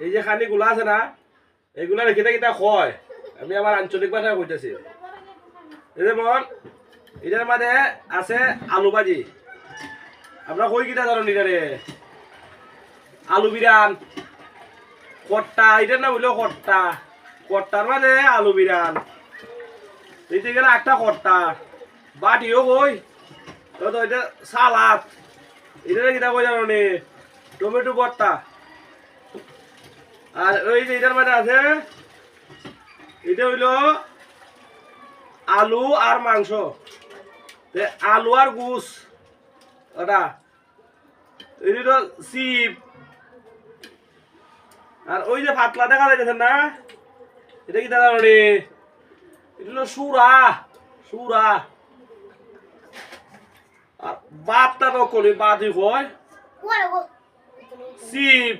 এই যে খানিগুলো আছে না এগুলা রেখে কিতা হয় আমি আমার আঞ্চলিক ভাষায় কইতেছি যেমন এটার মধ্যে আছে আলু ভাজি আমরা কই কিতা ধরুন এটারে আলু বিরান কট্টা এটার নাম হইলো কট্টা কট্টার মধ্যে আলু বিরান এইতে গেলে একটা কট্টা বাটিও কই তো এটা সালাদ এটারে কিতা কই জানো নি টমেটো ভর্তা আর ওই যে এটার মধ্যে আছে এটা হইলো আলু আর মাংস আলু আর গুস ওটা এটা চিপ আর ওই যে পাতলা দেখা যাইতেছে না এটা কি দাদা রে এটা হলো সুরা সুরা আর বাতটা নকলি বাতি হয় চিপ